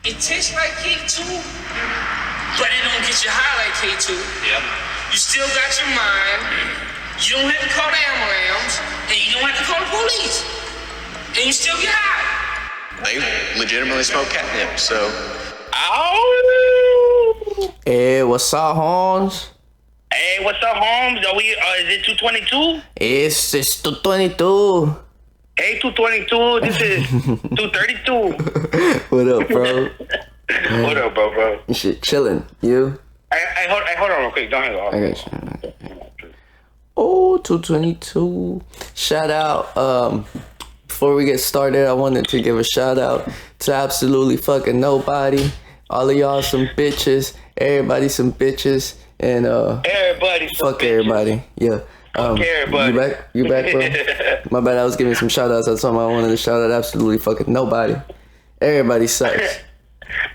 It tastes like K2, but it don't get you high like K2. Yep. You still got your mind. You don't have to call the ambulance, and you don't have to call the police. And you still get high. They legitimately smoke catnip, so. Ow! Hey, what's up, Holmes? Hey, what's up, Holmes? Are we? Is it 222? It's 222. Hey, 222. This is 232. What up, bro? What up, bro? Shit, chilling. You? Hold on real quick. Don't hang up. I got you. Oh, 222. Shout out. Before we get started, I wanted to give a shout out to absolutely fucking nobody. All of y'all some bitches. Everybody some bitches. And Everybody. fuck everybody. Yeah. Fuck everybody. You back, bro? My bad. I was giving some shout outs. That's something I wanted to shout out absolutely fucking nobody. Everybody sucks.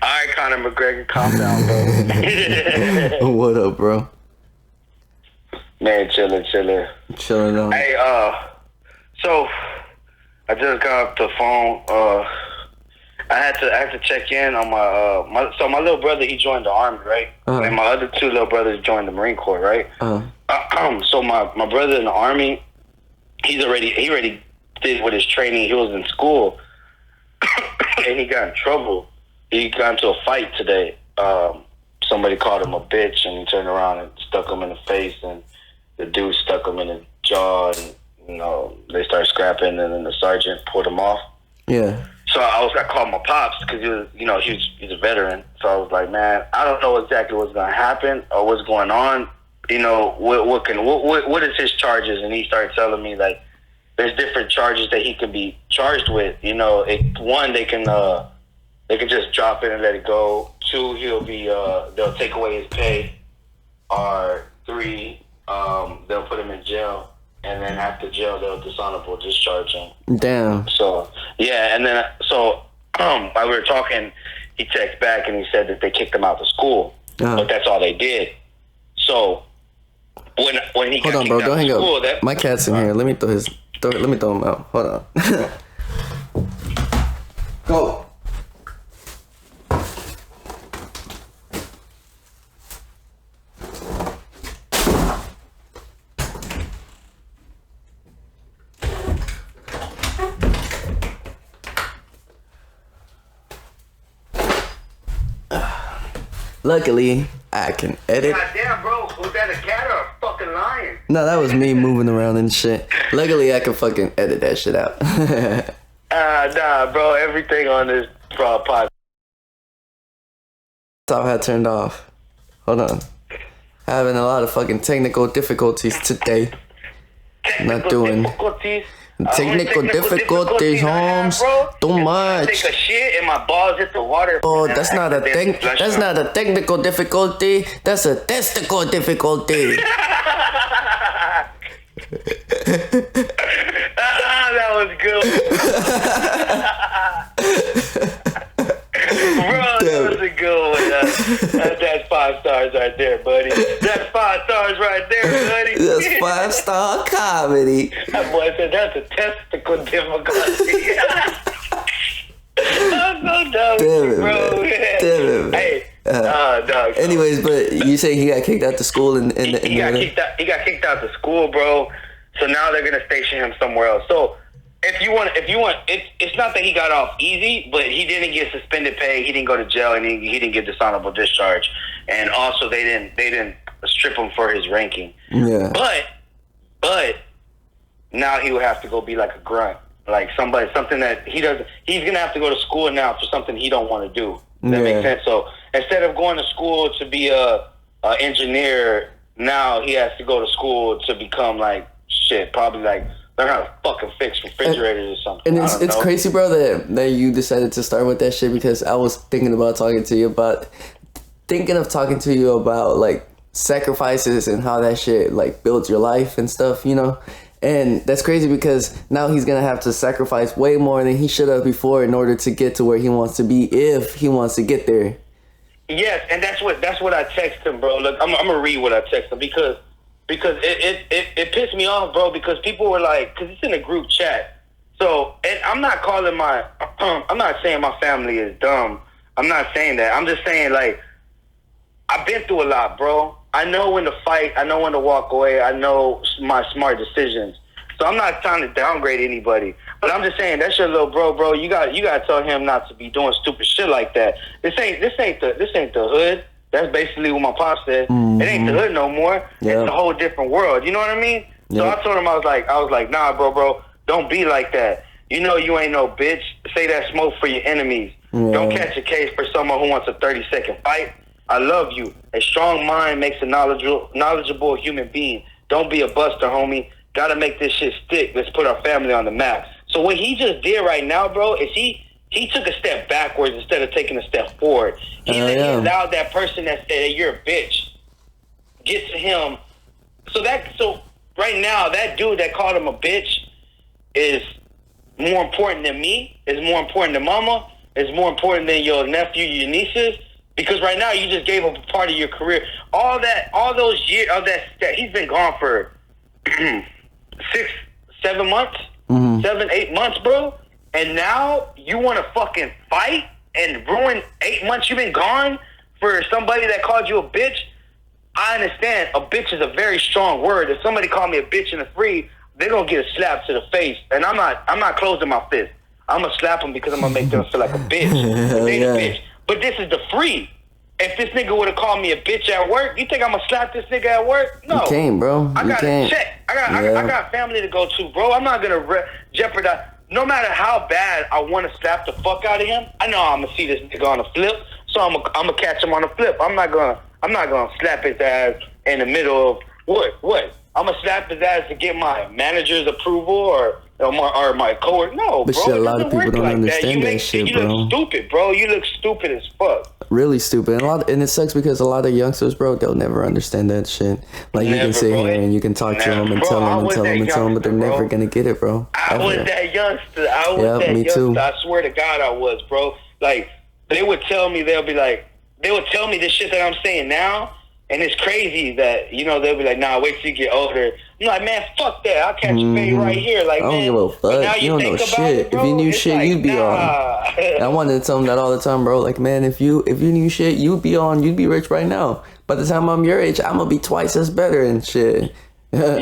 All right, Conor McGregor, calm down, bro. What up, bro? Man, chilling. Chilling on. Hey, so I just got off the phone. I had to check in on my little brother. He joined the army, right? And my other two little brothers joined the Marine Corps, right? So my brother in the army, he already did with his training. He was in school, and he got in trouble. He got into a fight today. Somebody called him a bitch, and he turned around and stuck him in the face, and the dude stuck him in the jaw, and they started scrapping, and then the sergeant pulled him off. Yeah. So I called my pops because he's a veteran. So I was like, man, I don't know exactly what's gonna happen or what's going on. What is his charges? And he started telling me like there's different charges that he could be charged with. One, they can just drop it and let it go. Two, they'll take away his pay. Or three, they'll put him in jail. And then after jail, they'll dishonorable discharge him. Damn. So, yeah, and then, while we were talking, he texted back and he said that they kicked him out of school. But that's all they did. So, when he Hold got on, bro. kicked Don't out hang of up. school... My cat's in here. Let me throw him out. Hold on. Go. Luckily, I can edit. God damn, bro. Was that a cat or a fucking lion? No, that was me moving around and shit. Luckily, I can fucking edit that shit out. Nah, bro. Everything on this pod. Top hat turned off. Hold on. Having a lot of fucking technical difficulties today. Technical difficulties, Holmes. Too much. Take a shit and my balls hit the water. Oh, that's not a thing. That's not a technical difficulty. That's a testicle difficulty. That was good. Bro, that was a good one. That's 5 stars right there, buddy. That's 5 stars right there, buddy. That's 5-star comedy. That boy said that's a testicle difficulty. I'm so dumb, Damn it, bro. man. Damn it, man. Hey, dog. Anyways, but you say he got kicked out the school and He got kicked out the school, bro. So now they're gonna station him somewhere else. So if you want, it's not that he got off easy, but he didn't get suspended pay. He didn't go to jail, and he didn't get dishonorable discharge. And also, they didn't strip him for his ranking. Yeah. But now he would have to go be like a grunt, like something that he doesn't. He's gonna have to go to school now for something he don't want to do. That makes sense. So instead of going to school to be a engineer, now he has to go to school to become like probably like learn how to fucking fix refrigerators or something. And it's crazy, bro, that you decided to start with that shit, because I was thinking of talking to you about like sacrifices and how that shit like builds your life and stuff, And that's crazy because now he's gonna have to sacrifice way more than he should have before in order to get to where he wants to be, if he wants to get there. Yes, and that's what I text him, bro. Look, I'm gonna read what I text him because it pissed me off, bro. Because people were like, because it's in a group chat. So, and I'm not calling I'm not saying my family is dumb. I'm not saying that. I'm just saying, like, I've been through a lot, bro. I know when to fight. I know when to walk away. I know my smart decisions. So I'm not trying to downgrade anybody. But I'm just saying, that's your little bro. You got to tell him not to be doing stupid shit like that. This ain't the hood. That's basically what my pop said. Mm-hmm. It ain't the hood no more. Yep. It's a whole different world. You know what I mean? Yep. So I told him, I was like, nah, bro, don't be like that. You know you ain't no bitch. Say that smoke for your enemies. Yeah. Don't catch a case for someone who wants a 30-second fight. I love you. A strong mind makes a knowledgeable human being. Don't be a buster, homie. Gotta make this shit stick. Let's put our family on the map. So what he just did right now, bro, is he took a step backwards instead of taking a step forward. He allowed that person that said, hey, you're a bitch, get to him. So right now, that dude that called him a bitch is more important than me, is more important than mama, is more important than your nephew, your nieces. Because right now you just gave up a part of your career. All those years of that he's been gone for 7 months, 7-8 months, bro. And now you want to fucking fight and ruin 8 months you've been gone for somebody that called you a bitch? I understand a bitch is a very strong word. If somebody called me a bitch in the free, they're gonna get a slap to the face. And I'm not closing my fist. I'm gonna slap them because I'm gonna make them feel like a bitch. They a bitch. But this is the free. If this nigga would have called me a bitch at work, you think I'm gonna slap this nigga at work? No. You can't, bro. I gotta check. I got family to go to, bro. I'm not gonna jeopardize. No matter how bad I want to slap the fuck out of him, I know I'm gonna see this nigga on the flip, so I'm gonna catch him on the flip. I'm not gonna slap his ass in the middle of what? I'm gonna slap his ass to get my manager's approval or my coworker. No, but bro. Shit, a lot of people don't understand that shit, bro. You look stupid, bro. You look stupid as fuck. Really stupid, and it sucks because a lot of youngsters, bro, they'll never understand that shit. Like you can sit here and you can talk to them and tell them, but they're never gonna get it, bro. I was that youngster. I swear to God, I was, bro. Like they would tell me, they would tell me this shit that I'm saying now. And it's crazy that, they'll be like, nah, wait till you get older. I'm like, man, fuck that. I'll catch a fade right here. Like, I don't give a fuck. You don't know shit. If you knew shit, you'd be on. I wanted to tell them that all the time, bro. Like, man, if you knew shit, you'd be on. You'd be rich right now. By the time I'm your age, I'm going to be twice as better and shit. Yeah, but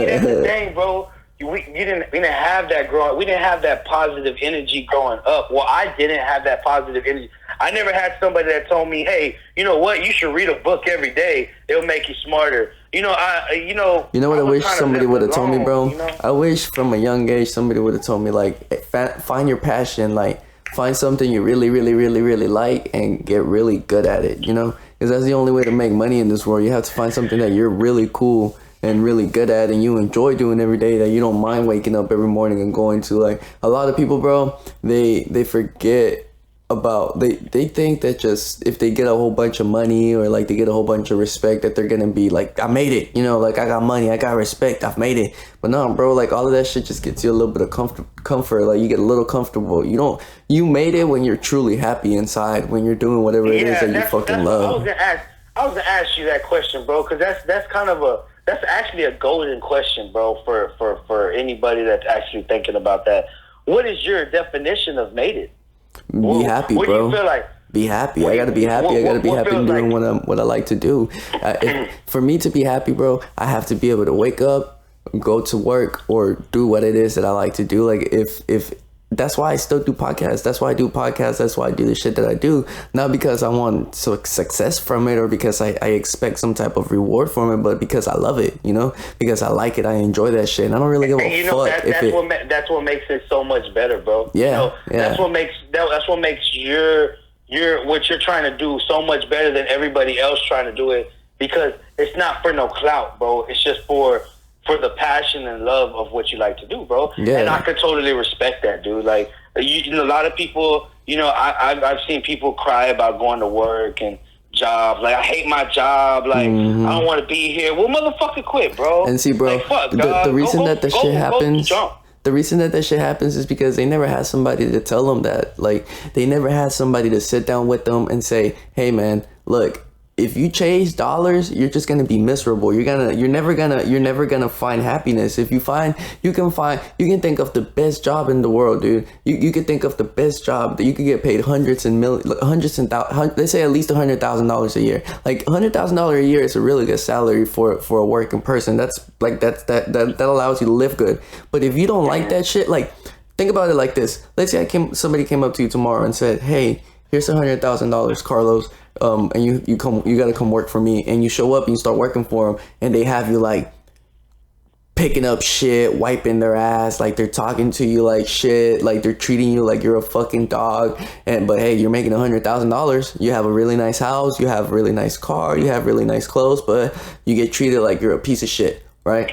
that's the thing, bro. We didn't have that growing. We didn't have that positive energy growing up. Well, I didn't have that positive energy. I never had somebody that told me, "Hey, you know what? You should read a book every day. It'll make you smarter." You know what I wish somebody would have told me, bro? I wish from a young age somebody would have told me, like, find your passion, like find something you really, really, really, really like and get really good at it. Because that's the only way to make money in this world. You have to find something that you're really cool and really good at and you enjoy doing every day, that you don't mind waking up every morning and going to. Like a lot of people, bro, they forget about, they think that just if they get a whole bunch of money or like they get a whole bunch of respect that they're gonna be like, I made it, like I got money, I got respect, I've made it. But no, bro, like all of that shit just gets you a little bit of comfort. Like you get a little comfortable. You made it when you're truly happy inside, when you're doing whatever it is that you fucking love. I was gonna ask you that question, bro, because that's actually a golden question, bro, for anybody that's actually thinking about that. What is your definition of made it? Be happy, bro. What do you feel like? Be happy. I gotta be happy. I gotta be happy doing what I like to do. For me to be happy, bro, I have to be able to wake up, go to work, or do what it is that I like to do. Like if that's why I still do podcasts. That's why I do podcasts. That's why I do the shit that I do. Not because I want success from it or because I expect some type of reward from it, but because I love it, because I like it. I enjoy that shit. And I don't really give a fuck that's what makes it so much better, bro. Yeah. That's what makes your what you're trying to do so much better than everybody else trying to do it, because it's not for no clout, bro. It's just for the passion and love of what you like to do, bro. Yeah. And I could totally respect that, dude. Like, a lot of people, I've seen people cry about going to work and jobs. Like, I hate my job. Like, I don't want to be here. Well, motherfucker, quit, bro. And see, bro, like, fuck, the reason that shit happens... The reason that shit happens is because they never had somebody to tell them that. Like, they never had somebody to sit down with them and say, hey, man, look, if you chase dollars, you're just gonna be miserable. You're never gonna find happiness. If you can think of the best job in the world, dude. You could think of the best job that you could get paid let's say at least $100,000 a year. Like $100,000 a year is a really good salary for a working person. That allows you to live good. But if you don't like that shit, like think about it like this. Let's say somebody came up to you tomorrow and said, "Hey, here's $100,000, Carlos. And you gotta come work for me." And you show up and you start working for them, and they have you like picking up shit, wiping their ass, like they're talking to you like shit, like they're treating you like you're a fucking dog. But hey, you're making $100,000. You have a really nice house, you have a really nice car, you have really nice clothes, but you get treated like you're a piece of shit, right?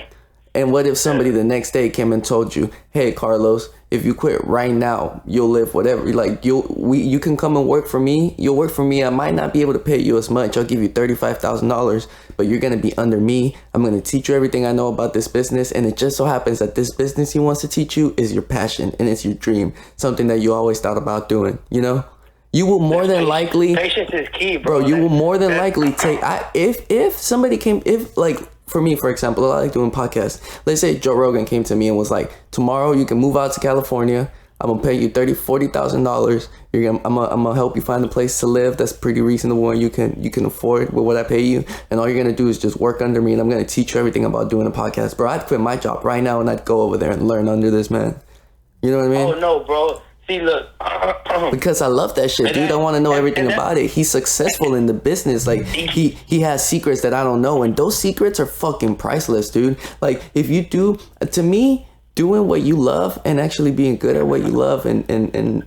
And what if somebody the next day came and told you, "Hey, Carlos, if you quit right now, you'll live whatever. Like you can come and work for me. You'll work for me. I might not be able to pay you as much. I'll give you $35,000, but you're gonna be under me. I'm gonna teach you everything I know about this business. And it just so happens that this business he wants to teach you is your passion and it's your dream, something that you always thought about doing. You know, you will more than likely. Patience is key, bro. You will more than likely take. If somebody came, for me, for example, I like doing podcasts. Let's say Joe Rogan came to me and was like, "Tomorrow you can move out to California. I'm gonna pay you $40,000. I'm gonna help you find a place to live that's pretty reasonable and you can afford with what I pay you. And all you're gonna do is just work under me, and I'm gonna teach you everything about doing a podcast." Bro, I'd quit my job right now and I'd go over there and learn under this man. You know what I mean? Oh no, bro. See, look. Because I love that shit, dude. I want to know everything about it. He's successful in the business. Like he has secrets that I don't know, and those secrets are fucking priceless, dude. Like if you do, to me, doing what you love and actually being good at what you love and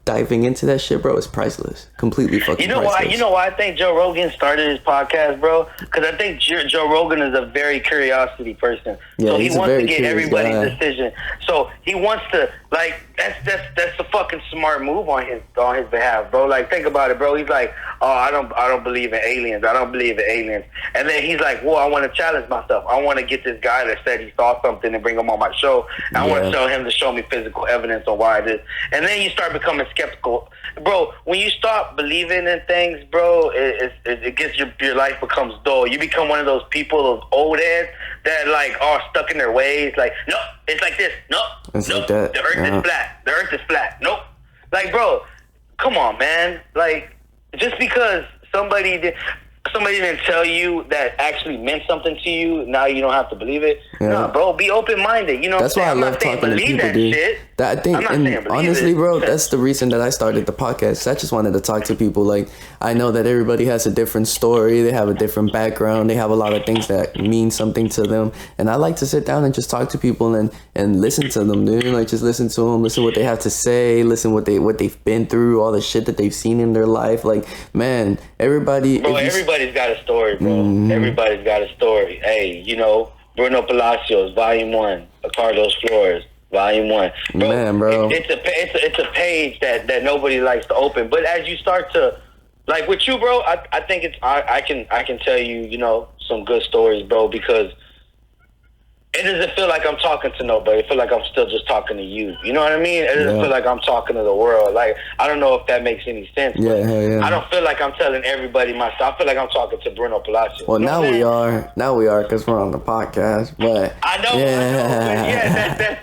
diving into that shit, bro, is priceless. Completely fucking priceless. You know why I think Joe Rogan started his podcast, bro? Because I think Joe Rogan is a very curiosity person. Yeah, so he wants to get everybody's guy. decision. So he wants to, like, that's a fucking smart move on his behalf, bro. Like, think about it, bro. He's like, "Oh, I don't believe in aliens. I don't believe in aliens." And then he's like, "Well, I want to challenge myself. I want to get this guy that said he saw something and bring him on my show. And I want to tell him to show me physical evidence on why it is." And then you start becoming skeptical, bro. When you stop believing in things, bro, it gets your life becomes dull. You become one of those people, those old heads that like are stuck in their ways. Like, no, it's like this. No, it's no, like that. The earth is flat. The earth is flat. Nope. Like, bro, come on, man. Like, just because somebody didn't tell you that actually meant something to you, now you don't have to believe it. Yeah. Nah, bro, be open-minded. You know, that's why I love talking to people, dude. Shit. That I think, and honestly, bro, that's the reason that I started the podcast. I just wanted to talk to people. Like, I know that everybody has a different story. They have a different background. They have a lot of things that mean something to them. And I like to sit down and just talk to people and listen to them, dude. Like, just listen to them, listen what they have to say, listen what they've been through, all the shit that they've seen in their life. Like, man, everybody's got a story, bro. Mm-hmm. Everybody's got a story. Hey, you know, Bruno Palacios, Volume 1, Carlos Flores, Volume 1. Bro, man, bro. It's a page that nobody likes to open. But as you start to, like with you, bro, I think I can tell you, you know, some good stories, bro, because it doesn't feel like I'm talking to nobody. It feel like I'm still just talking to you. You know what I mean? It doesn't feel like I'm talking to the world. Like, I don't know if that makes any sense. Yeah, yeah. I don't feel like I'm telling everybody my stuff. I feel like I'm talking to Bruno Palacios. Well, now we are. Now we are because we're on the podcast. But I know.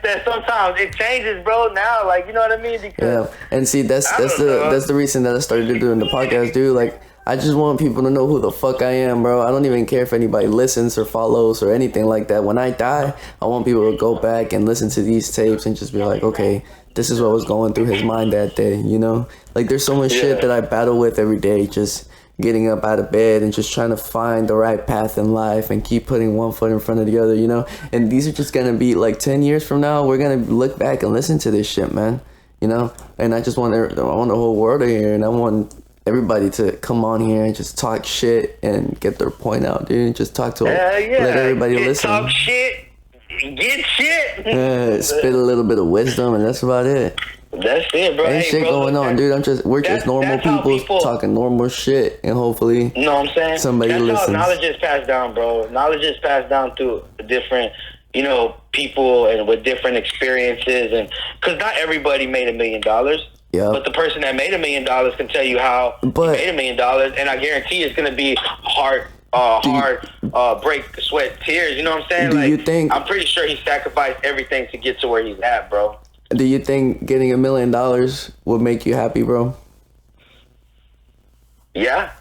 That sometimes it changes, bro. Now, like, you know what I mean? Because and see, that's the reason that I started doing the podcast, dude. Like, I just want people to know who the fuck I am, bro. I don't even care if anybody listens or follows or anything like that. When I die, I want people to go back and listen to these tapes and just be like, okay, this is what was going through his mind that day, you know? Like, there's so much shit that I battle with every day, just getting up out of bed and just trying to find the right path in life and keep putting one foot in front of the other, you know? And these are just gonna be, like, 10 years from now, we're gonna look back and listen to this shit, man, you know? And I just want the whole world to hear, and I want everybody to come on here and just talk shit and get their point out, dude. Just talk to them. Let everybody listen. Talk shit. Get shit. Spit a little bit of wisdom, and that's about it. That's it, bro. Ain't shit going on, dude. We're just normal people talking normal shit, and hopefully, you know what I'm saying? Somebody listens. That's how knowledge is passed down, bro. Knowledge is passed down through different, you know, people and with different experiences, and because not everybody made $1 million. Yeah. But the person that made $1 million can tell you how he made $1 million, and I guarantee it's gonna be hard, break, sweat, tears. You know what I'm saying? Do you think? I'm pretty sure he sacrificed everything to get to where he's at, bro. Do you think getting $1 million would make you happy, bro? Yeah.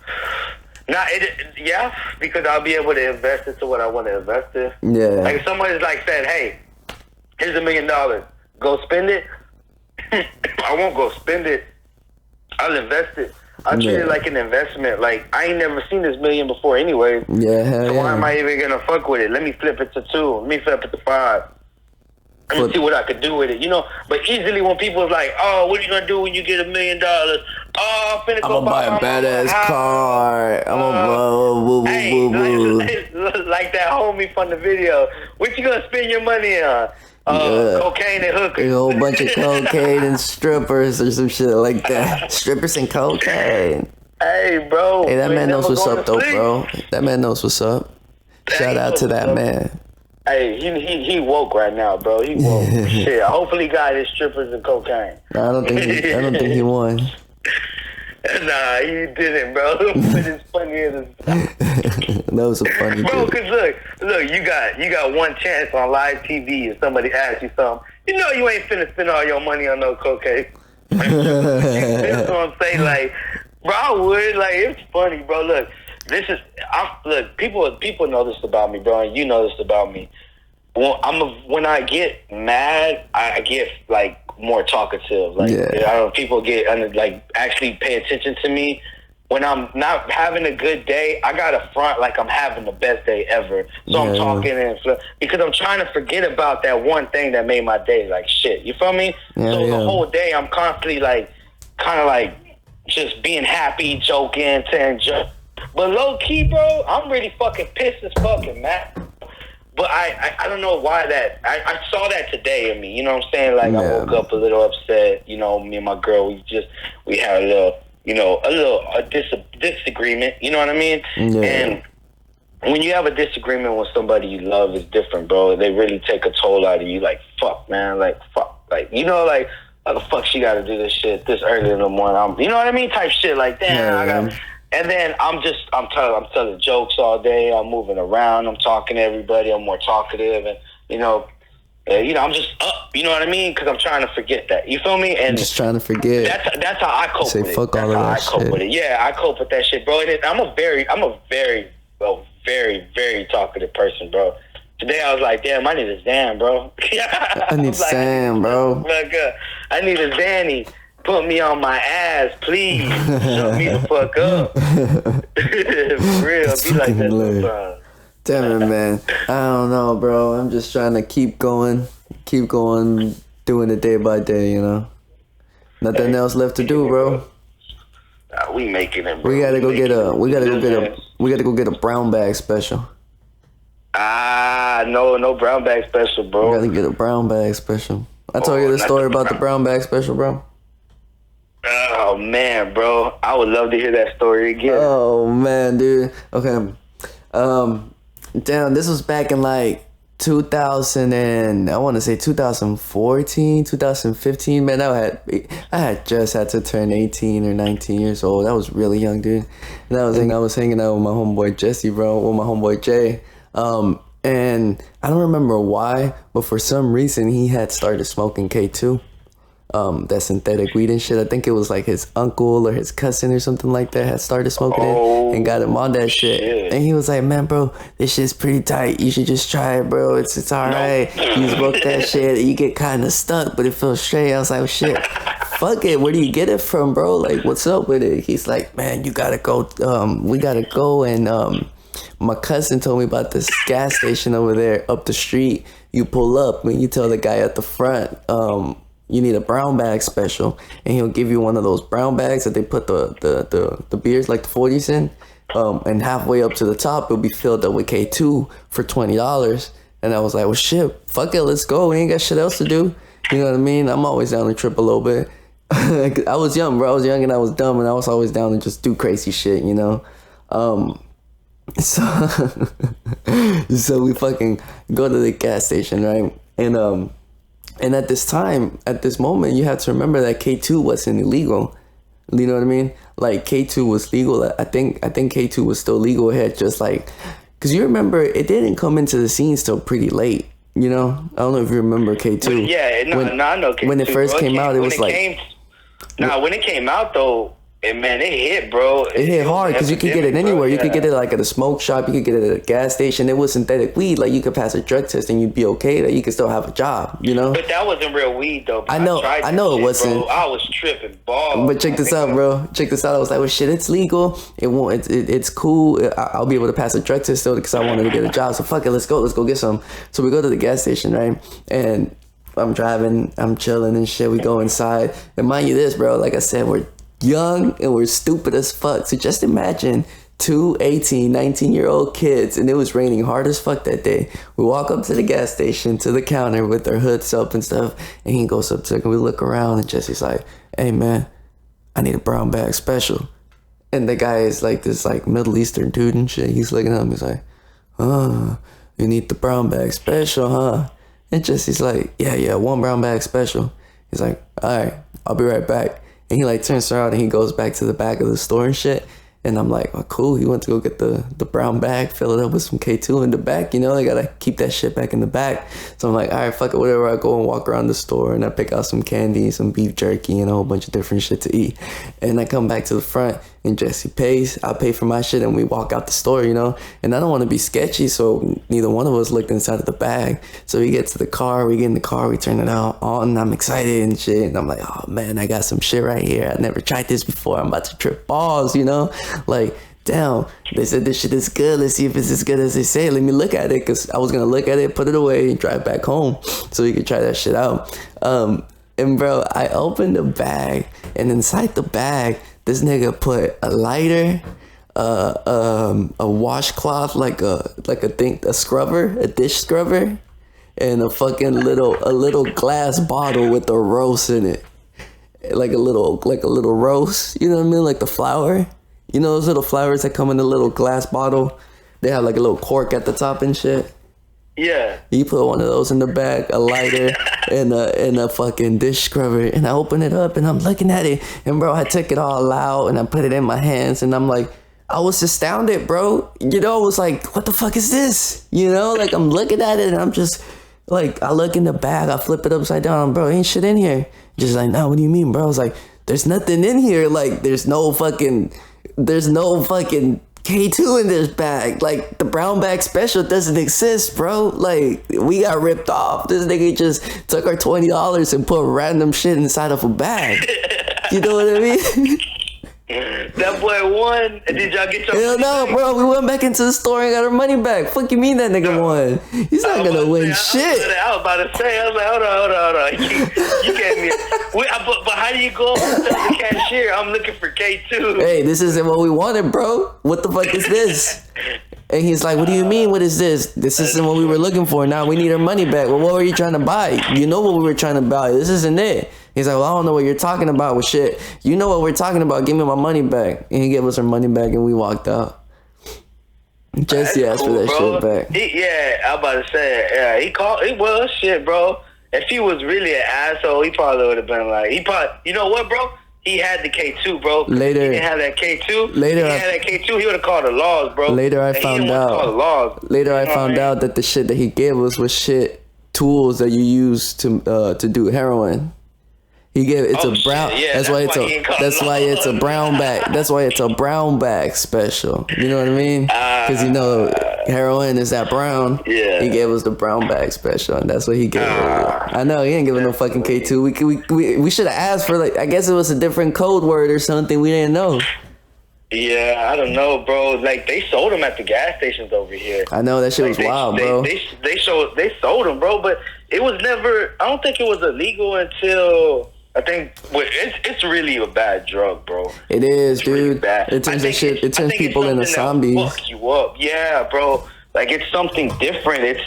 Yeah, because I'll be able to invest into what I want to invest in. Yeah. Like if somebody's like said, "Hey, here's $1 million. Go spend it." I won't go spend it. I'll invest it. I treat it like an investment. Like I ain't never seen this million before, anyway. Yeah. So why am I even gonna fuck with it? Let me flip it to 2. Let me flip it to 5. Let me see what I could do with it, you know. But easily when people is like, "Oh, what are you gonna do when you get $1 million?" Oh, I'm gonna buy a badass car. I'm gonna like that homie from the video. What you gonna spend your money on? Cocaine and hookers. A whole bunch of cocaine and strippers or some shit like that. Strippers and cocaine. Hey, bro. Hey, that man knows what's up, though, bro. That man knows what's up. Shout out to that man. Hey, he woke right now, bro. He woke. Shit. Hopefully, he got his strippers and cocaine. I don't think he won. Nah, he didn't, bro. But it's funny as that was a funny bro, because look, you got one chance on live TV if somebody asks you something. You know you ain't finna spend all your money on no cocaine. That's what I'm saying. Like, bro, I would. Like, it's funny, bro. Look, people know this about me, bro, and you know this about me. When I get mad, I get like more talkative. Like, I don't know, people get like actually pay attention to me. When I'm not having a good day, I gotta front like I'm having the best day ever. So I'm talking because I'm trying to forget about that one thing that made my day like shit. You feel me? So the whole day I'm constantly like, kind of like just being happy, joking, saying jokes. But low key, bro, I'm really fucking pissed as fucking mad. But I don't know why that. I saw that today in me. You know what I'm saying? Like I woke up a little upset. You know, me and my girl, we had a disagreement. You know what I mean? Yeah. And when you have a disagreement with somebody you love, it's different, bro. They really take a toll out of you. Like fuck, man. Like fuck. Like you know, like how the fuck she got to do this shit this early in the morning? You know what I mean? Type shit. Like damn, And then I'm telling jokes all day. I'm moving around. I'm talking to everybody. I'm more talkative, and I'm just up. You know what I mean? Because I'm trying to forget that. You feel me? And just trying to forget. That's how I cope with it. Fuck all of that shit. Yeah, I cope with that shit, bro. And I'm a very, very talkative person, bro. Today I was like, damn, I need a Zan, bro. I need Zan, bro. I need a Zanny. Put me on my ass, please. Shut me the fuck up. For real, that's be like that sometimes. Damn it, man. I don't know, bro. I'm just trying to keep going, doing it day by day, you know. Nothing else left to do, bro. We making it, bro. We gotta go get a brown bag special. No brown bag special, bro. We gotta get a brown bag special. I told you the story about the brown bag special, bro. Oh man, bro, I would love to hear that story again. Oh man, dude. Okay, damn, this was back in like 2014, 2015. Man, I had just had to turn 18 or 19 years old. I was really young, dude. And I was hanging out with my homeboy Jesse, bro, with my homeboy Jay. And I don't remember why, but for some reason he had started smoking K2. That synthetic weed and shit. I think it was like his uncle or his cousin or something like that had started smoking it and got him on that shit. And he was like, man, bro, this shit's pretty tight. You should just try it, bro. It's alright. You smoke that shit. You get kind of stuck, but it feels straight. I was like, oh, shit, fuck it. Where do you get it from, bro? Like, what's up with it? He's like, man, you gotta go. We gotta go. And my cousin told me about this gas station over there up the street. You pull up and you tell the guy at the front, you need a brown bag special, and he'll give you one of those brown bags that they put the beers like the 40s in, and halfway up to the top it'll be filled up with K2 for $20. And I was like, well shit, fuck it, let's go. We ain't got shit else to do. You know what I mean? I'm always down to trip a little bit. I was young, bro. I was young and I was dumb, and I was always down to just do crazy shit, you know. So we fucking go to the gas station, right? And And at this time, at this moment, you have to remember that K2 wasn't illegal. You know what I mean? Like K2 was legal. I think K2 was still legal. It had just like, because you remember it didn't come into the scene till pretty late. You know, I don't know if you remember K2. Yeah, I know K2. When it first came out, it was like. When it came out though, it hit, bro. It hit hard because you could get it anywhere. You could get it like at a smoke shop. You could get it at a gas station. It was synthetic weed. Like you could pass a drug test and you'd be okay. That you could still have a job. You know. But that wasn't real weed though. I know it wasn't. Bro. I was tripping balls. But check this out, bro. Check this out. I was like, well, shit, it's legal. It won't. It's cool. I'll be able to pass a drug test still because I wanted to get a job. So fuck it. Let's go get some. So we go to the gas station, right? And I'm driving, I'm chilling and shit. We go inside. And mind you this, bro, like I said, we're young and we're stupid as fuck. So just imagine 2 18, 19-year-old kids, and it was raining hard as fuck that day. We walk up to the gas station, to the counter with our hoods up and stuff, and he goes up to it, and we look around, and Jesse's like, hey, man, I need a brown bag special. And the guy is like this like Middle Eastern dude and shit. He's looking at him, he's like, oh, you need the brown bag special, huh? And Jesse's like, yeah, 1 brown bag special. He's like, all right, I'll be right back. And he like turns around and he goes back to the back of the store and shit. And I'm like, oh, cool. He went to go get the brown bag, fill it up with some K2 in the back. You know, I got to keep that shit back in the back. So I'm like, all right, fuck it, whatever. I go and walk around the store and I pick out some candy, some beef jerky, and a whole bunch of different shit to eat. And I come back to the front and Jesse pays. I pay for my shit and we walk out the store, you know. And I don't want to be sketchy, so neither one of us looked inside of the bag. So we get to the car, we get in the car, we turn it out on, and I'm excited and shit. And I'm like, oh man, I got some shit right here. I never tried this before. I'm about to trip balls, you know. Like, damn, they said this shit is good. Let's see if it's as good as they say. Let me look at it, because I was going to look at it, put it away, and drive back home so we could try that shit out. And bro, I opened the bag, and inside the bag, this nigga put a lighter, a washcloth, like a scrubber, a dish scrubber, and a fucking little glass bottle with a roast in it. Like a little roast, you know what I mean? Like the flour. You know those little flowers that come in a little glass bottle? They have like a little cork at the top and shit. Yeah. You put one of those in the bag, a lighter, and a fucking dish scrubber. And I open it up and I'm looking at it. And bro, I took it all out and I put it in my hands. And I'm like, I was astounded, bro. You know, I was like, what the fuck is this? You know, like I'm looking at it and I'm just like, I look in the bag, I flip it upside down. Bro, ain't shit in here. Just like, nah, what do you mean, bro? I was like, there's nothing in here. Like, there's no fucking K2 in this bag. Like, the brown bag special doesn't exist, bro. Like, we got ripped off. This nigga just took our $20 and put random shit inside of a bag. You know what I mean? That boy won. Did y'all get your Hell no, bro. We went back into the store and got our money back. Fuck you mean that nigga won? He's not gonna win shit. I was about to say, I was like, hold on. You gave me. But how do you go up and tell the cashier, I'm looking for K2? Hey, this isn't what we wanted, bro. What the fuck is this? And he's like, what do you mean? What is this? This isn't what we were looking for. Now we need our money back. Well, what were you trying to buy? You know what we were trying to buy. This isn't it. He's like, well, I don't know what you're talking about with shit. You know what we're talking about. Give me my money back. And he gave us our money back and we walked out. Jesse asked for that shit back. I'm about to say, yeah, he was shit, bro. If he was really an asshole, he probably would have been like, you know what, bro? He had the K2, bro. Later. He didn't have that K2. Later. He had that K2, he would have called the laws, bro. Later I found out that the shit that he gave us was shit, tools that you use to do heroin. He gave it's a brown. Yeah, that's why it's a brown bag. That's why it's a brown bag special. You know what I mean? Because you know heroin is that brown. Yeah. He gave us the brown bag special, and that's what he gave us. I know he ain't giving no fucking K2. We should have asked for, like, I guess it was a different code word or something. We didn't know. Yeah, I don't know, bro. Like, they sold them at the gas stations over here. I know, that shit was wild, bro. They sold them, bro, but it was never. I don't think it was illegal until. I think it's really a bad drug, bro. It is, dude. Really bad. It turns people into zombies. Fuck you up, yeah, bro. Like, it's something different. It's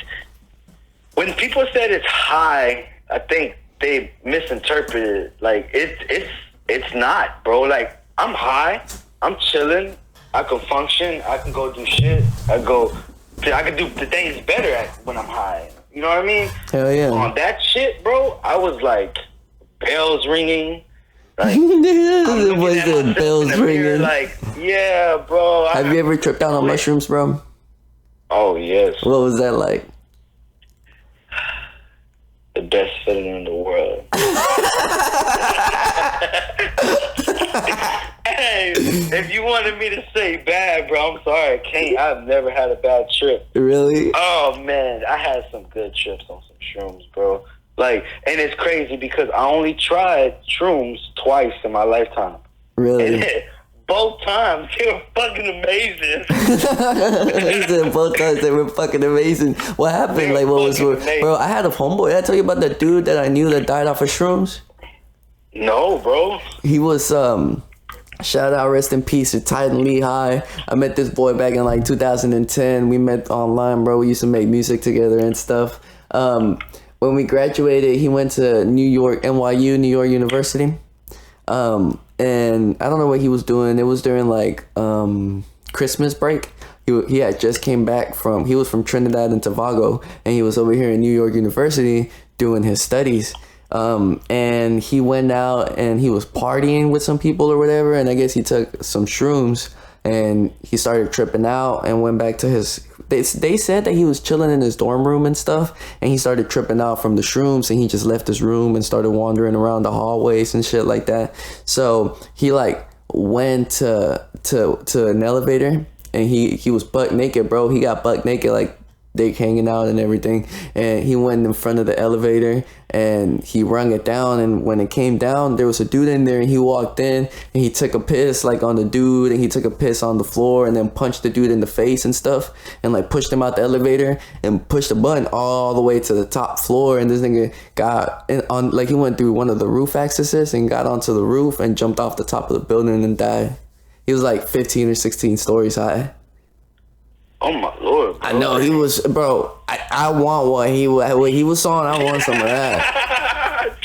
when people said it's high, I think they misinterpreted it. Like, it's not, bro. Like, I'm high, I'm chilling, I can function, I can go do shit, I can do the things better when I'm high. You know what I mean? Hell yeah. On that shit, bro, I was like, bells ringing. Like, was the bells ringing? Like, yeah, bro. Have you ever tripped out on mushrooms, bro? Oh, yes. What was that like? The best feeling in the world. Hey, if you wanted me to say bad, bro, I'm sorry, I can't. I've never had a bad trip. Really? Oh, man, I had some good trips on some shrooms, bro. Like, and it's crazy because I only tried shrooms twice in my lifetime. Really? And both times, they were fucking amazing. He said both times they were fucking amazing. What happened? Like, what was... Bro, I had a homeboy. Did I tell you about that dude that I knew that died off of shrooms? No, bro. He was, shout out, rest in peace to Titan Lehigh. I met this boy back in like 2010. We met online, bro. We used to make music together and stuff. When we graduated, he went to NYU, New York University. And I don't know what he was doing. It was during like Christmas break. He had just came back he was from Trinidad and Tobago, and he was over here in New York University doing his studies. And he went out and he was partying with some people or whatever, and I guess he took some shrooms and he started tripping out and went back to his... They said that he was chilling in his dorm room and stuff, and he started tripping out from the shrooms, and he just left his room and started wandering around the hallways and shit like that. So he like went to an elevator, and he was butt naked, bro. He got butt naked, like dick hanging out and everything, and he went in front of the elevator and he rung it down, and when it came down, there was a dude in there, and he walked in and he took a piss like on the dude, and he took a piss on the floor and then punched the dude in the face and stuff, and like pushed him out the elevator and pushed the button all the way to the top floor, and this nigga got on, like he went through one of the roof accesses and got onto the roof and jumped off the top of the building and died. He was like 15 or 16 stories high. Oh my lord, bro. I know, he was, bro. I want what he was on. I want some of that.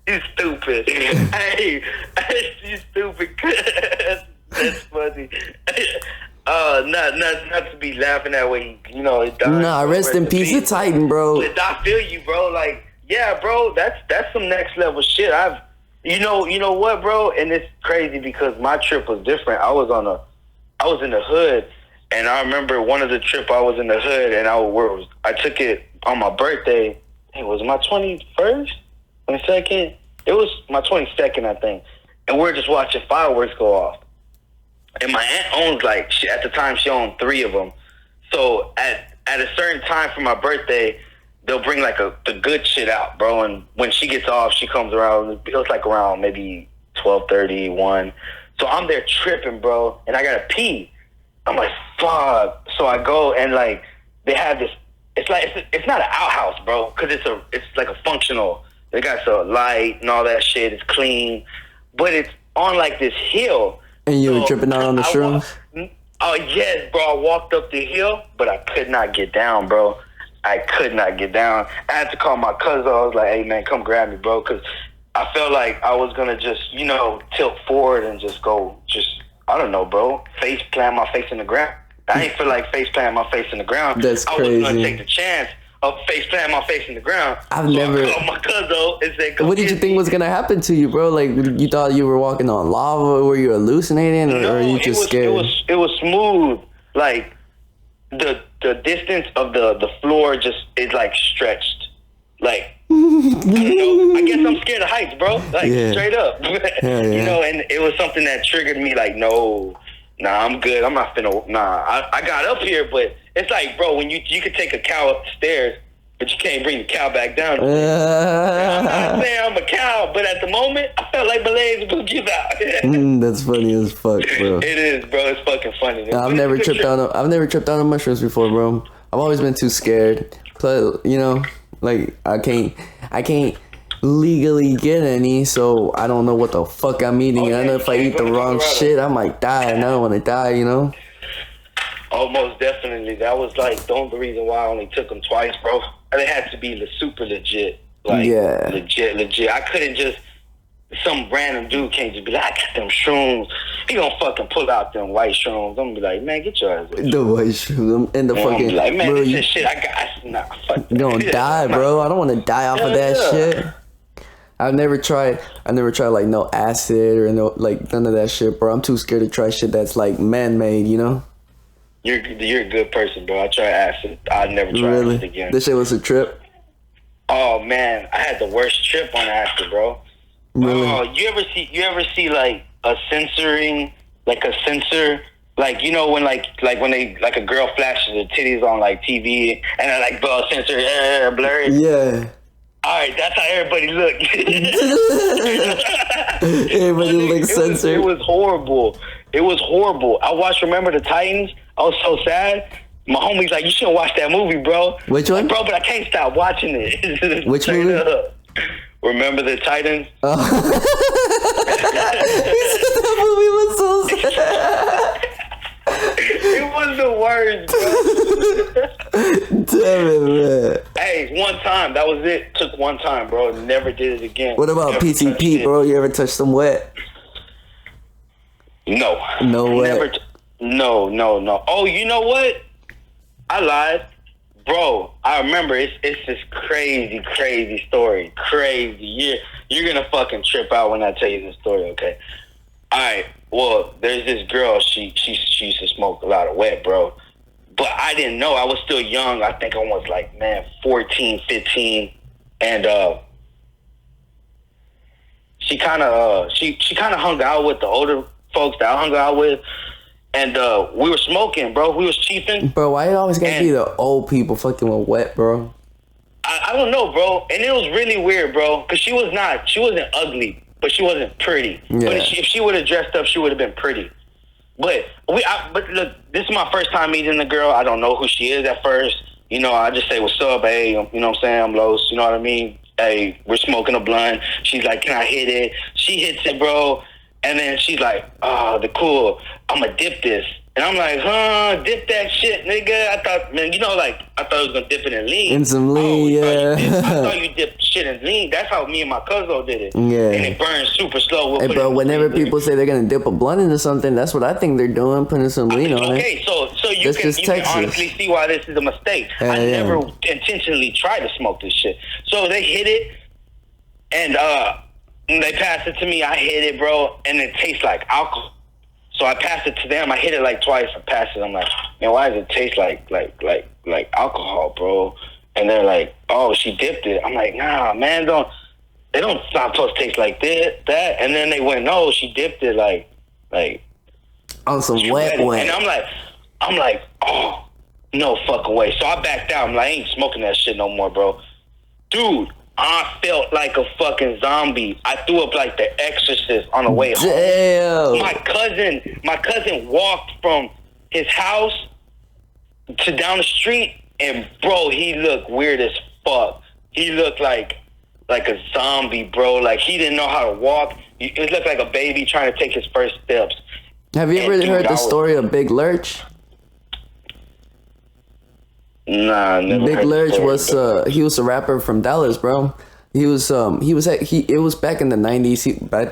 You stupid. Hey, you stupid. That's funny. Not to be laughing that way. You know, it died. Nah, rest in peace to Titan, bro. But I feel you, bro. Like, yeah, bro. That's some next level shit. You know what, bro? And it's crazy because my trip was different. I was in the hood. And I remember one of the trip I was in the hood, and I took it on my birthday. It was my 21st, 22nd. It was my 22nd, I think. And we're just watching fireworks go off. And my aunt owns at the time she owned 3 of them. So at a certain time for my birthday, they'll bring the good shit out, bro. And when she gets off, she comes around. It was like around maybe 12:30, 1. So I'm there tripping, bro, and I gotta pee. I'm like, fuck. So I go and they have this. It's not an outhouse, bro, because it's like a functional. They got some light and all that shit. It's clean, but it's on this hill. And you were tripping out on the shrooms? Oh yes, bro. I walked up the hill, but I could not get down, bro. I could not get down. I had to call my cousin. I was like, hey man, come grab me, bro, because I felt like I was gonna just tilt forward and just go I don't know, bro. Plant my face in the ground. I ain't feel like face planting my face in the ground. That's crazy. I was gonna take the chance of face planting my face in the ground. I called my cousin and said, what did you think was gonna happen to you, bro? Like, you thought you were walking on lava? Were you hallucinating, or were you just scared? It was smooth. Like the distance of the floor is stretched. Like, I don't know. I guess I'm scared of heights, bro. Straight up. Yeah. And it was something that triggered me. Like, nah, I'm good. I'm not finna. Nah, I got up here, but it's like, bro, when you could take a cow up the stairs, but you can't bring the cow back down. I'm not saying I'm a cow, but at the moment, I felt like my legs would give out. That's funny as fuck, bro. It is, bro. It's fucking funny. I've never tripped on mushrooms before, bro. I've always been too scared. But I can't legally get any, so I don't know what the fuck I'm eating. I know if I eat the wrong shit, I might die, and I don't want to die, Oh, most definitely. That was the only reason why I only took them twice, bro. They had to be super legit. Legit. I couldn't just some random dude can't just be like, I got them shrooms. He gonna fucking pull out them white shrooms. I'm gonna be like, man, get your ass. The white shrooms and the I'm fucking. be like, man, bro, this is shit I got. Nah, fuck that. You gonna die, bro. I don't want to die off of that shit. I never tried like no acid or no like none of that shit, bro. I'm too scared to try shit that's like man-made, you know? You're a good person, bro. I tried acid. I'd never try acid again. This shit was a trip. Oh man, I had the worst trip on acid, bro. Really? Oh, you ever see like a sensor, like you know when like when they like a girl flashes her titties on like TV and then like bro sensor blurry. Yeah. All right, that's how everybody looked. Everybody looks censored. It was horrible. It was horrible. I watched Remember the Titans. I was so sad. My homie's like, you shouldn't watch that movie, bro. Which one? Like, bro, but I can't stop watching it. Which movie? Remember the Titans? Oh. That movie was so sad. It was the worst, bro. Damn it, man. Hey, one time. That was it. Took one time, bro. Never did it again. What about Never PCP, bro? You ever touched some wet? No. No way. Never. No. Oh, you know what? I lied. Bro, I remember. It's this crazy story. Crazy. You're going to fucking trip out when I tell you this story, okay? All right. Well, there's this girl. She used to smoke a lot of wet, bro. But I didn't know. I was still young. I think I was like, 14, 15. And she kind of hung out with the older folks that I hung out with. And we were smoking, bro. We was chiefing. Bro, why you always gotta be the old people fucking with wet, bro? I don't know, bro. And it was really weird, bro. Because she wasn't ugly, but she wasn't pretty. Yeah. But if she would have dressed up, she would have been pretty. But look, this is my first time meeting the girl. I don't know who she is at first. You know, I just say, what's up, hey? You know what I'm saying? I'm Los. You know what I mean? Hey, we're smoking a blunt. She's like, can I hit it? She hits it, bro. And then she's like, oh, the cool. I'm going to dip this. And I'm like, dip that shit, nigga. I thought, man, I thought I was going to dip it in lean. In some lean, yeah. I thought you dipped shit in lean. That's how me and my cousin did it. Yeah. And it burns super slow. Hey, bro, whenever people say they're going to dip a blunt into something, that's what I think they're doing, putting some lean on it. Okay, so you can honestly see why this is a mistake. I never intentionally tried to smoke this shit. So they hit it, and they passed it to me. I hit it, bro, and it tastes like alcohol. So I passed it to them. I hit it like twice. I passed it. I'm like, man, why does it taste like alcohol, bro? And they're like, oh, she dipped it. I'm like, nah, man, they don't not supposed to taste like that. And then they went, no, she dipped it like on some wet. And I'm like, oh, no fucking way. So I backed out. I'm like, I ain't smoking that shit no more, bro. Dude, I felt like a fucking zombie. I threw up like the Exorcist on the way home. Damn. My cousin walked from his house to down the street, and bro, he looked weird as fuck. He looked like a zombie, bro. Like he didn't know how to walk. It looked like a baby trying to take his first steps. Have you ever heard the story of Big Lurch? Nah, never. Big Lurch was he was a rapper from Dallas, bro. It was back in the 90s,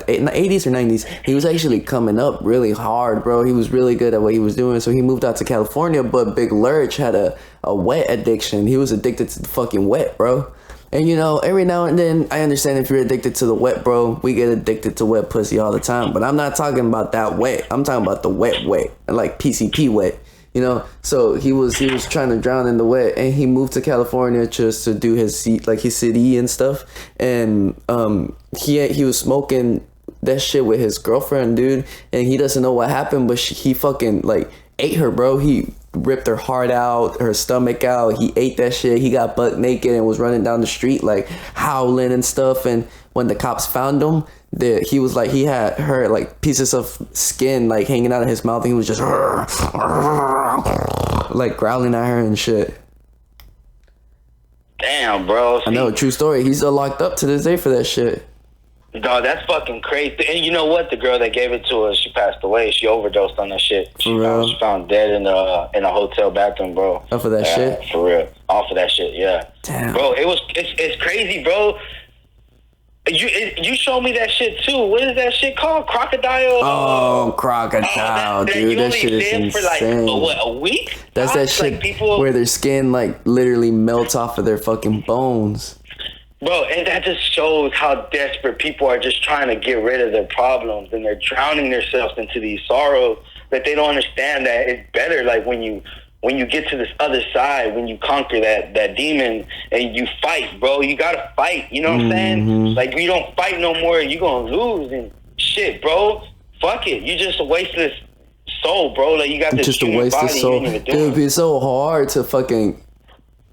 in the 80s or 90s. He was actually coming up really hard, bro. He was really good at what he was doing, so he moved out to California. But Big Lurch had a wet addiction. He was addicted to the fucking wet, bro. And every now and then, I understand if you're addicted to the wet, bro. We get addicted to wet pussy all the time. But I'm not talking about that wet. I'm talking about the wet, like PCP wet. So he was trying to drown in the wet, and he moved to California just to do his CD and stuff. And he was smoking that shit with his girlfriend, dude, and he doesn't know what happened, but he fucking ate her, bro. He ripped her heart out, her stomach out. He ate that shit. He got butt naked and was running down the street howling and stuff. And when the cops found him, he had her pieces of skin hanging out of his mouth, and he was just growling at her and shit. Damn, bro. I know, true story. He's still locked up to this day for that shit. Dog, that's fucking crazy. And you know what? The girl that gave it to us, she passed away. She overdosed on that shit. She found dead in a hotel bathroom, bro. Off of that shit? For real. Off of that shit, yeah. Damn. Bro, it's crazy, bro. You showed me that shit too. What is that shit called? Crocodile? Oh, crocodile, dude. That shit is insane. For like, a week? That's that shit like people, where their skin like literally melts off of their fucking bones. Bro, and that just shows how desperate people are just trying to get rid of their problems, and they're drowning themselves into these sorrows that they don't understand that it's better like when you get to this other side, when you conquer that demon and you fight, bro. You gotta fight, you know what I'm saying? Like, you don't fight no more, you gonna lose and shit, bro. Fuck it. You just a wasteless soul, bro. Like, you got this just a wasted soul. Dude, it's so hard to fucking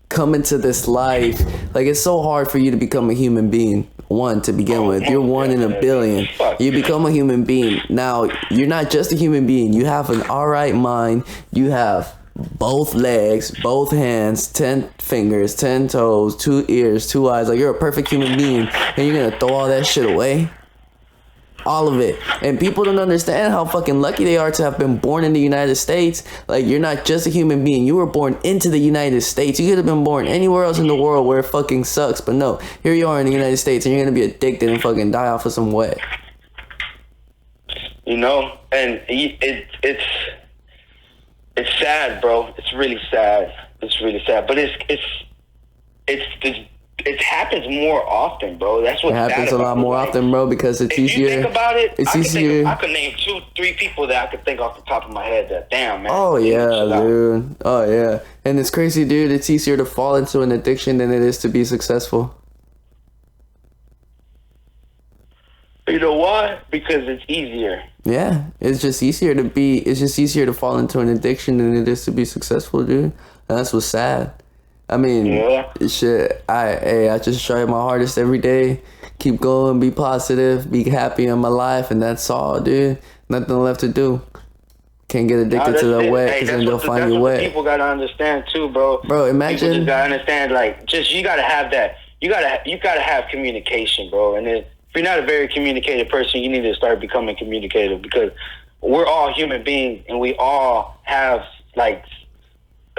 come into this life. Like, it's so hard for you to become a human being. One, to begin with. You're one in a billion. You become a human being. Now, you're not just a human being. You have an alright mind. You have both legs, both hands, 10 fingers, 10 toes, 2 ears, 2 eyes. Like, you're a perfect human being, and you're gonna throw all that shit away? All of it. And people don't understand how fucking lucky they are to have been born in the United States. Like, you're not just a human being. You were born into the United States. You could have been born anywhere else in the world where it fucking sucks. But no, here you are in the United States, and you're gonna be addicted and fucking die off of some wet. You know? And it's sad, bro. It's really sad. It's really sad. But it happens more often, bro. That's what happens a lot more often, bro, because it's easier. If you think about it, it's easier. I could name 2-3 people that I could think off the top of my head that, damn, man. Oh, yeah, dude. Oh, yeah. And it's crazy, dude. It's easier to fall into an addiction than it is to be successful. You know why? Because it's easier. Yeah, it's just easier to fall into an addiction than it is to be successful, dude. And that's what's sad. I mean, shit, I just try my hardest every day. Keep going, be positive, be happy in my life, and that's all, dude. Nothing left to do. Can't get addicted to the wet, because then they'll find you wet. People gotta understand too, bro. Bro, imagine. People just gotta understand, like, just you gotta have that. You gotta have communication, bro. And if you're not a very communicative person, you need to start becoming communicative, because we're all human beings and we all have like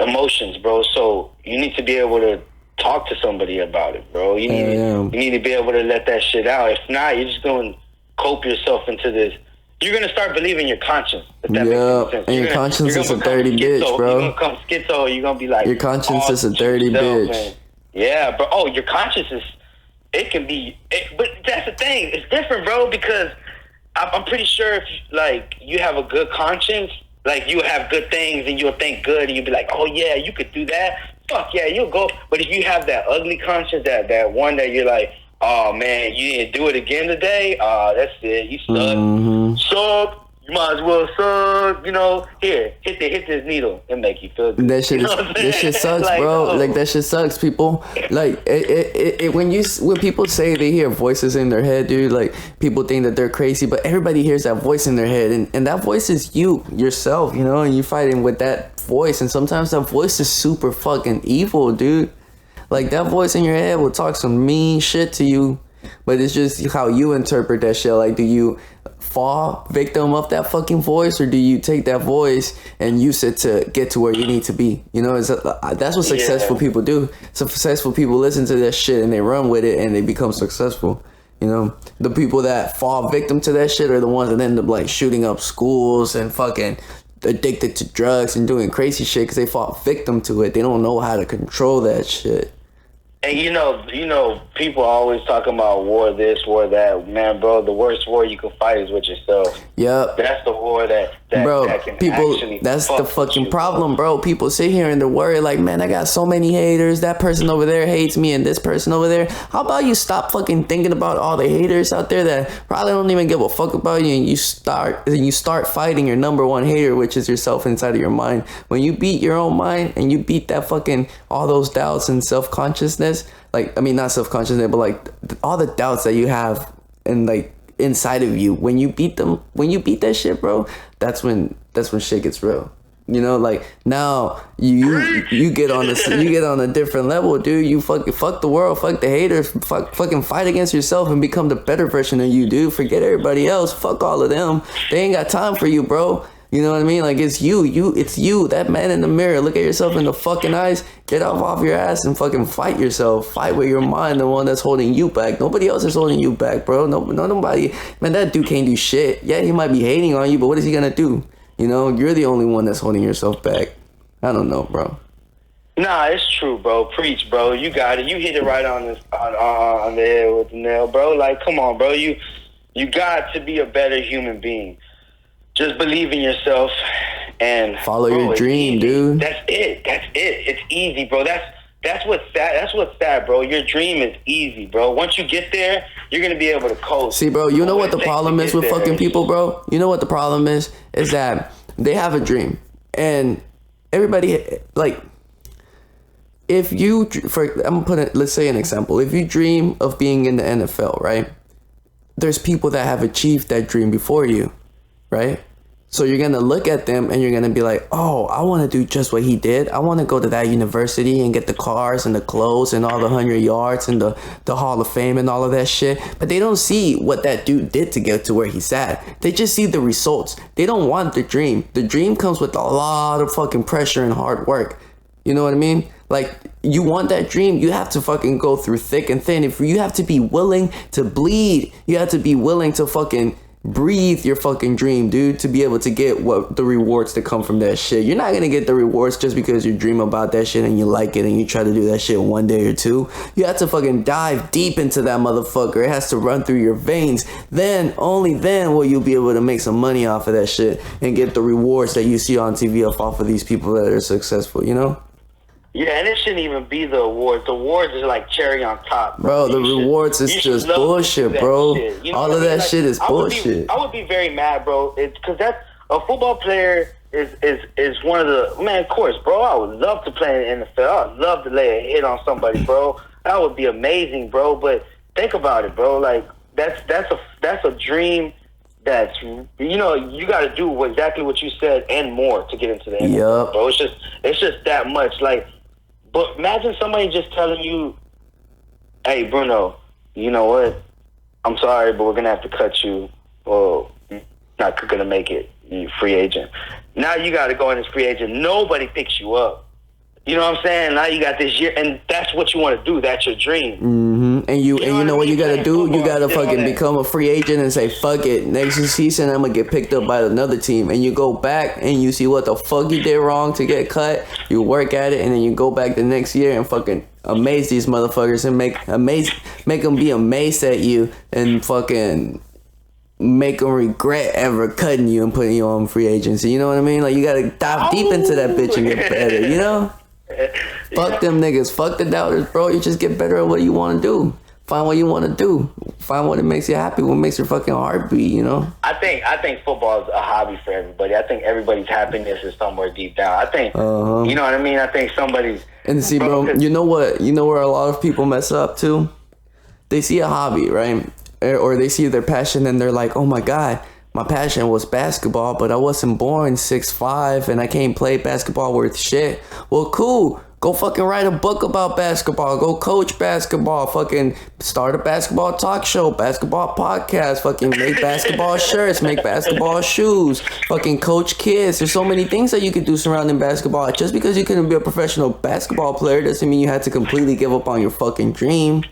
emotions, bro. So you need to be able to talk to somebody about it, bro. You need to be able to let that shit out. If not, you're just going to cope yourself into this. You're going to start believing your conscience. If that makes sense. And your conscience is a dirty bitch, bro. You're going to become schizo. You're going to be like... Your conscience is a dirty bitch. Man. Yeah, bro. Oh, your conscience is... It can be... but that's the thing. It's different, bro, because I'm pretty sure if, like, you have a good conscience, like, you have good things and you'll think good and you'll be like, oh, yeah, you could do that. Fuck, yeah, you'll go. But if you have that ugly conscience, that one that you're like, oh, man, you didn't do it again today? That's it. You suck. Suck. You might as well suck. You know, here, hit this needle and make you feel good. That shit sucks, like, bro. Like, that shit sucks, people. Like, when people say they hear voices in their head, dude, like, people think that they're crazy, but everybody hears that voice in their head, and that voice is yourself, you know, and you're fighting with that voice, and sometimes that voice is super fucking evil, dude. Like, that voice in your head will talk some mean shit to you, but it's just how you interpret that shit. Like, do you fall victim of that fucking voice, or do you take that voice and use it to get to where you need to be? You know, that's what successful people do. Successful people listen to that shit and they run with it and they become successful. You know, the people that fall victim to that shit are the ones that end up like shooting up schools and fucking addicted to drugs and doing crazy shit because they fall victim to it. They don't know how to control that shit. And you know, people always talking about war this, war that. Man, bro, the worst war you can fight is with yourself. Yep. That's the war that bro, can people, actually that's the fucking problem, bro. People sit here and they're worried like, man, I got so many haters. That person over there hates me and this person over there. How about you stop fucking thinking about all the haters out there that probably don't even give a fuck about you, and you start fighting your number one hater, which is yourself inside of your mind. When you beat your own mind and you beat that fucking all those doubts and self-consciousness, like, I mean, not self-consciousness, but like all the doubts that you have and like inside of you, when you beat that shit, bro, that's when shit gets real. You know, like, now you get on a different level, dude. You fuck the world, fuck the haters, fucking fight against yourself and become the better version of you, dude. Forget everybody else, fuck all of them. They ain't got time for you, bro. You know what I mean? Like, it's you, that man in the mirror. Look at yourself in the fucking eyes. Get off your ass and fucking fight yourself. Fight with your mind, the one that's holding you back. Nobody else is holding you back, bro. Nobody. Man, that dude can't do shit. Yeah, he might be hating on you, but what is he gonna do? You know, you're the only one that's holding yourself back. I don't know, bro. Nah, it's true, bro. Preach, bro. You got it. You hit it right on the head with the nail, bro. Like, come on, bro. You got to be a better human being. Just believe in yourself and follow your dream, dude. That's it. It's easy, bro. That's what's sad, bro. Your dream is easy, bro. Once you get there, you're gonna be able to coast. See, bro, you know what the problem is with fucking people, bro? You know what the problem is that they have a dream, and everybody, like, if you, let's say an example. If you dream of being in the NFL, right? There's people that have achieved that dream before you, right? So you're going to look at them and you're going to be like, oh, I want to do just what he did. I want to go to that university and get the cars and the clothes and all the 100 yards and the Hall of Fame and all of that shit. But they don't see what that dude did to get to where he's at. They just see the results. They don't want the dream. The dream comes with a lot of fucking pressure and hard work. You know what I mean? Like, you want that dream, you have to fucking go through thick and thin. If you have to be willing to bleed, you have to be willing to fucking breathe your fucking dream, dude, to be able to get what the rewards that come from that shit. You're not gonna get the rewards just because you dream about that shit and you like it and you try to do that shit one day or two. You have to fucking dive deep into that motherfucker. It has to run through your veins. Then, only then will you be able to make some money off of that shit and get the rewards that you see on TV off of these people that are successful, you know? Yeah, and it shouldn't even be the awards. The awards is like cherry on top. Bro, the rewards is just bullshit, bro. You know all of that shit is bullshit. I would be very mad, bro. Because that's a football player is one of the, man, of course, bro. I would love to play in the NFL. I would love to lay a hit on somebody, bro. That would be amazing, bro. But think about it, bro. Like, that's a dream. That's, you know, you got to do exactly what you said and more to get into the NFL, yep. bro. It's just that much. Like, but imagine somebody just telling you, hey, Bruno, you know what? I'm sorry, but we're going to have to cut you. Well, you're not going to make it. You're free agent. Now you got to go in as free agent. Nobody picks you up. You know what I'm saying? Now you got this year, and that's what you want to do. That's your dream. Mm-hmm. And you know what you got to do? You got to fucking become a free agent and say, fuck it. Next season, I'm going to get picked up by another team. And you go back and you see what the fuck you did wrong to get cut. You work at it, and then you go back the next year and fucking amaze these motherfuckers and make them be amazed at you and fucking make them regret ever cutting you and putting you on free agency. You know what I mean? Like, you got to dive deep into that bitch and get better, you know? Fuck them niggas. Fuck the doubters, bro. You just get better at what you want to do. Find what you want to do. Find what makes you happy. What makes your fucking heart beat, you know? I think football is a hobby for everybody. I think everybody's happiness is somewhere deep down. I think, you know what I mean? I think somebody's... And see, bro, you know what? You know where a lot of people mess up, too? They see a hobby, right? Or they see their passion and they're like, oh my God, my passion was basketball, but I wasn't born 6'5" and I can't play basketball worth shit. Well, cool. Go fucking write a book about basketball. Go coach basketball. Fucking start a basketball talk show, basketball podcast. Fucking make basketball shirts, make basketball shoes. Fucking coach kids. There's so many things that you could do surrounding basketball. Just because you couldn't be a professional basketball player doesn't mean you had to completely give up on your fucking dream.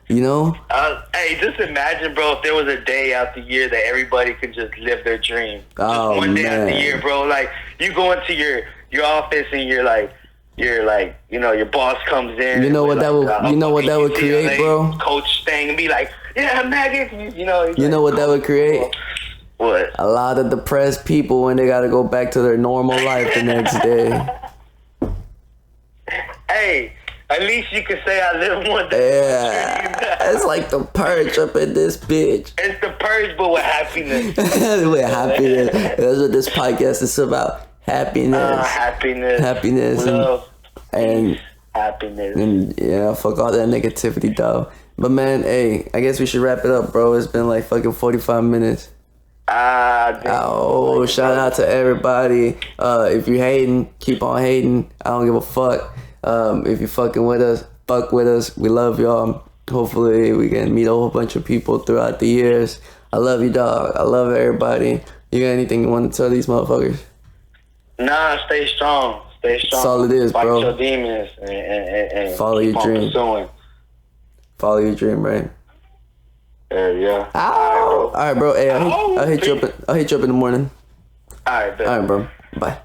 You know? Hey, just imagine, bro, if there was a day out the year that everybody could just live their dream. Oh, just one day man. out the year, bro. Like, you go into your office and you're like, you know, your boss comes in. You know what that would create, bro? Coach thing and be like, yeah, maggot. You know. You know what that would create? What? A lot of depressed people when they got to go back to their normal life the next day. Hey. At least you can say I live one day. Yeah. It's like the purge up in this bitch. It's the purge, but with happiness. With happiness. That's what this podcast is about. Happiness. Happiness. Love. And happiness. And yeah, fuck all that negativity, though. But man, hey, I guess we should wrap it up, bro. It's been like fucking 45 minutes. Oh, shout out to everybody. If you're hating, keep on hating. I don't give a fuck. If you're fucking with us, fuck with us. We love y'all. Hopefully we can meet a whole bunch of people throughout the years. I love you, dog. I love everybody. You got anything you want to tell these motherfuckers? Nah, stay strong. Stay strong. That's all it is, Fight bro. your demons and follow keep your on dream. pursuing. Follow your dream, right? Yeah. All right, bro. Hey, I'll hit you up. I'll hit you up in the morning. All right, All right, bro. Bye.